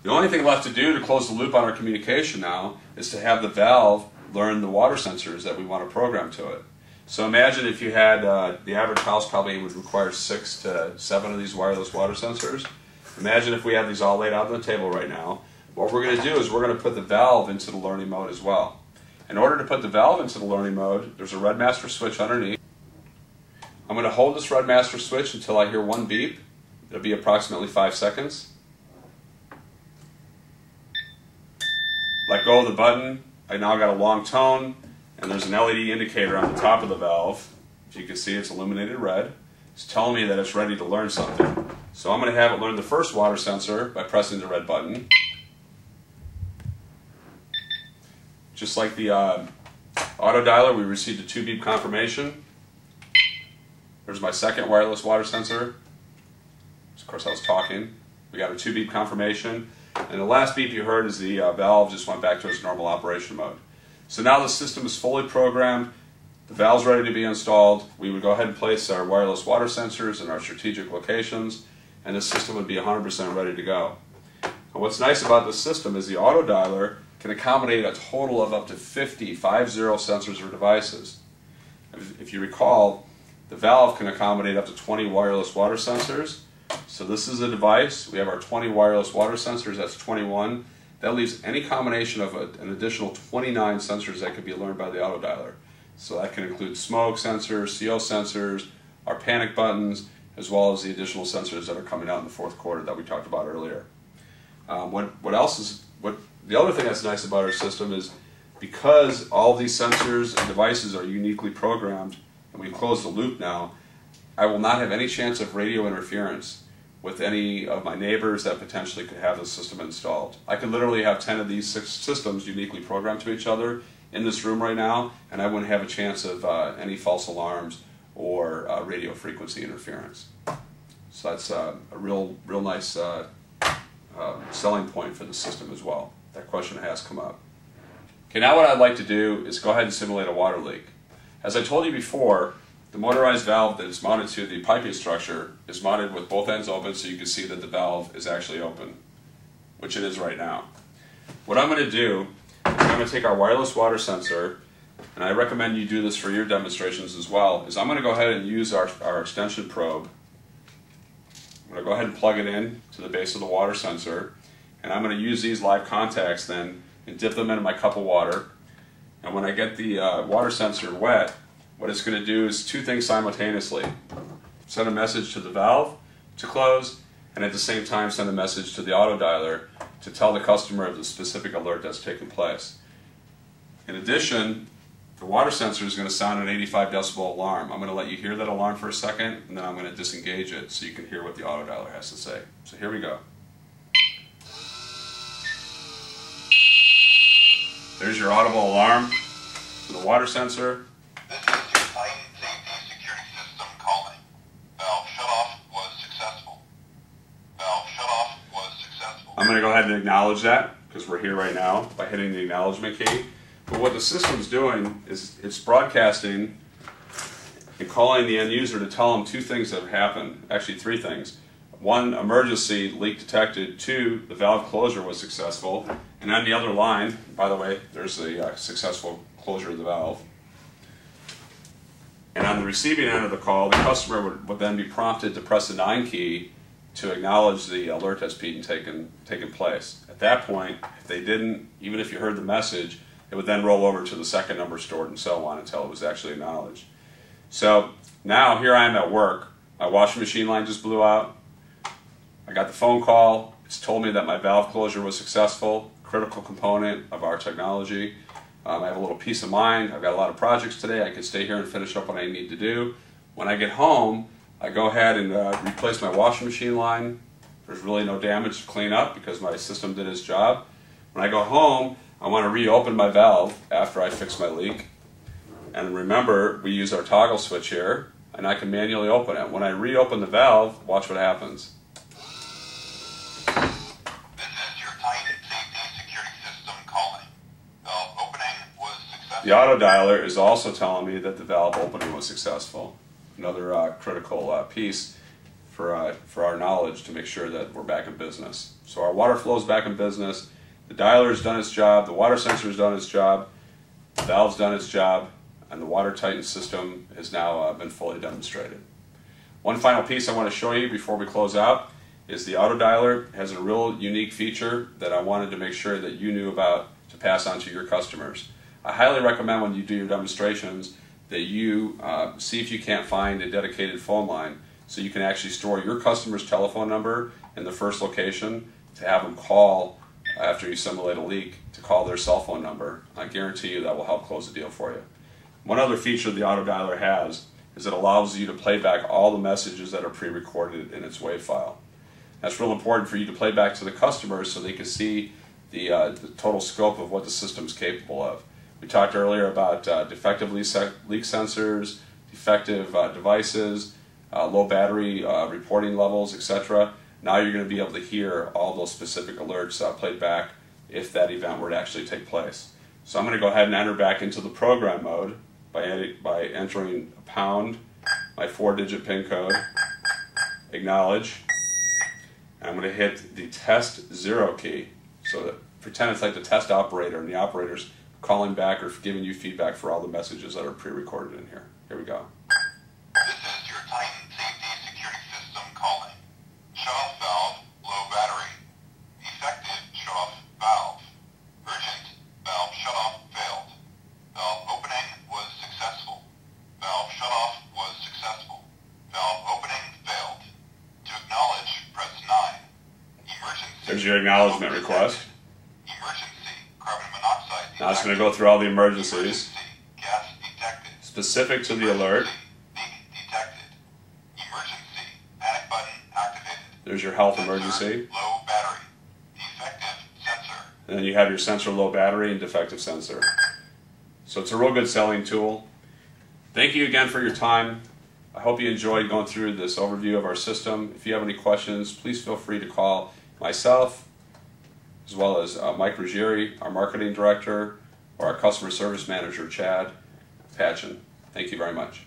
The only thing left to do to close the loop on our communication now is to have the valve learn the water sensors that we want to program to it. So imagine if you had, the average house probably would require 6 to 7 of these wireless water sensors. Imagine if we had these all laid out on the table right now. What we're going to do is we're going to put the valve into the learning mode as well. In order to put the valve into the learning mode, there's a red master switch underneath. I'm going to hold this red master switch until I hear one beep. It'll be approximately 5 seconds. Let go of the button. I now got a long tone, and there's an LED indicator on the top of the valve. As you can see, it's illuminated red. It's telling me that it's ready to learn something. So I'm going to have it learn the first water sensor by pressing the red button. Just like the auto dialer, we received a 2-beep confirmation. There's my second wireless water sensor. Of course, I was talking. We got a 2-beep confirmation. And the last beep you heard is the valve just went back to its normal operation mode. So now the system is fully programmed. The valve's ready to be installed. We would go ahead and place our wireless water sensors in our strategic locations, and the system would be 100% ready to go. And what's nice about this system is the auto dialer can accommodate a total of up to 50 sensors or devices. If you recall, the valve can accommodate up to 20 wireless water sensors. So this is a device. We have our 20 wireless water sensors, that's 21. That leaves any combination of an additional 29 sensors that could be learned by the auto dialer. So that can include smoke sensors, CO sensors, our panic buttons, as well as the additional sensors that are coming out in the fourth quarter that we talked about earlier. The other thing that's nice about our system is because all these sensors and devices are uniquely programmed, and we've closed the loop now, I will not have any chance of radio interference with any of my neighbors that potentially could have the system installed. I could literally have 10 of these 6 systems uniquely programmed to each other in this room right now, and I wouldn't have a chance of any false alarms or radio frequency interference. So that's a real nice selling point for the system as well. That question has come up. Okay, now what I'd like to do is go ahead and simulate a water leak. As I told you before, the motorized valve that is mounted to the piping structure is mounted with both ends open, so you can see that the valve is actually open, which it is right now. What I'm going to do is I'm going to take our wireless water sensor, and I recommend you do this for your demonstrations as well, is I'm going to go ahead and use our extension probe. I'm going to go ahead and plug it in to the base of the water sensor, and I'm going to use these live contacts then and dip them into my cup of water. And when I get the water sensor wet, what it's going to do is 2 things simultaneously. Send a message to the valve to close, and at the same time send a message to the auto dialer to tell the customer of the specific alert that's taken place. In addition, the water sensor is going to sound an 85 decibel alarm. I'm going to let you hear that alarm for a second, and then I'm going to disengage it so you can hear what the auto dialer has to say. So here we go. There's your audible alarm for the water sensor. This is your Titan safety security system calling. Valve shutoff was successful. Valve shutoff was successful. I'm going to go ahead and acknowledge that because we're here right now by hitting the acknowledgement key. But what the system's doing is it's broadcasting and calling the end user to tell them 2 things that have happened. Actually 3 things. 1, emergency leak detected. 2, the valve closure was successful. And on the other line, by the way, there's a successful closure of the valve. And on the receiving end of the call, the customer would then be prompted to press the 9 key to acknowledge the alert that's being taken place. At that point, if they didn't, even if you heard the message, it would then roll over to the second number stored and so on until it was actually acknowledged. So now here I am at work. My washing machine line just blew out. I got the phone call. It's told me that my valve closure was successful, critical component of our technology. I have a little peace of mind. I've got a lot of projects today. I can stay here and finish up what I need to do. When I get home, I go ahead and replace my washing machine line. There's really no damage to clean up because my system did its job. When I go home, I want to reopen my valve after I fix my leak. And remember, we use our toggle switch here, and I can manually open it. When I reopen the valve, watch what happens. The auto dialer is also telling me that the valve opening was successful. Another critical piece. for our knowledge to make sure that we're back in business. So our water flow is back in business. The dialer has done its job. The water sensor has done its job. The valve's done its job. And the WaterTitan system has now been fully demonstrated. One final piece I want to show you before we close out is the auto dialer. It has a real unique feature that I wanted to make sure that you knew about to pass on to your customers. I highly recommend when you do your demonstrations that you see if you can't find a dedicated phone line so you can actually store your customer's telephone number in the first location to have them call after you simulate a leak, to call their cell phone number. I guarantee you that will help close the deal for you. One other feature the auto dialer has is it allows you to play back all the messages that are pre-recorded in its WAV file. That's real important for you to play back to the customers so they can see the total scope of what the system is capable of. We talked earlier about defective leak sensors, defective devices, low battery reporting levels, etc. Now you're going to be able to hear all those specific alerts played back if that event were to actually take place. So I'm going to go ahead and enter back into the program mode by entering pound, my 4-digit PIN code, acknowledge, and I'm going to hit the test 0 key. So that pretend it's like the test operator and the operator's calling back or giving you feedback for all the messages that are pre-recorded in here. Here we go. This is your Titan safety security system calling. Shut-off valve, low battery. Effective shut-off valve. Urgent valve shut-off failed. Valve opening was successful. Valve shut-off was successful. Valve opening failed. To acknowledge, press 9. Emergency. There's your acknowledgement request. Emergency. Carbon monoxide detected. Now it's going to go through all the emergencies. Emergency. Gas detected. Specific to the alert. Leak detected. Emergency. Panic button activated. There's your health Sensor, emergency. low battery. Defective sensor. And then you have your sensor low battery and defective sensor. So it's a real good selling tool. Thank you again for your time. I hope you enjoyed going through this overview of our system. If you have any questions, please feel free to call myself, as well as Mike Ruggieri, our marketing director, or our customer service manager, Chad Patchen. Thank you very much.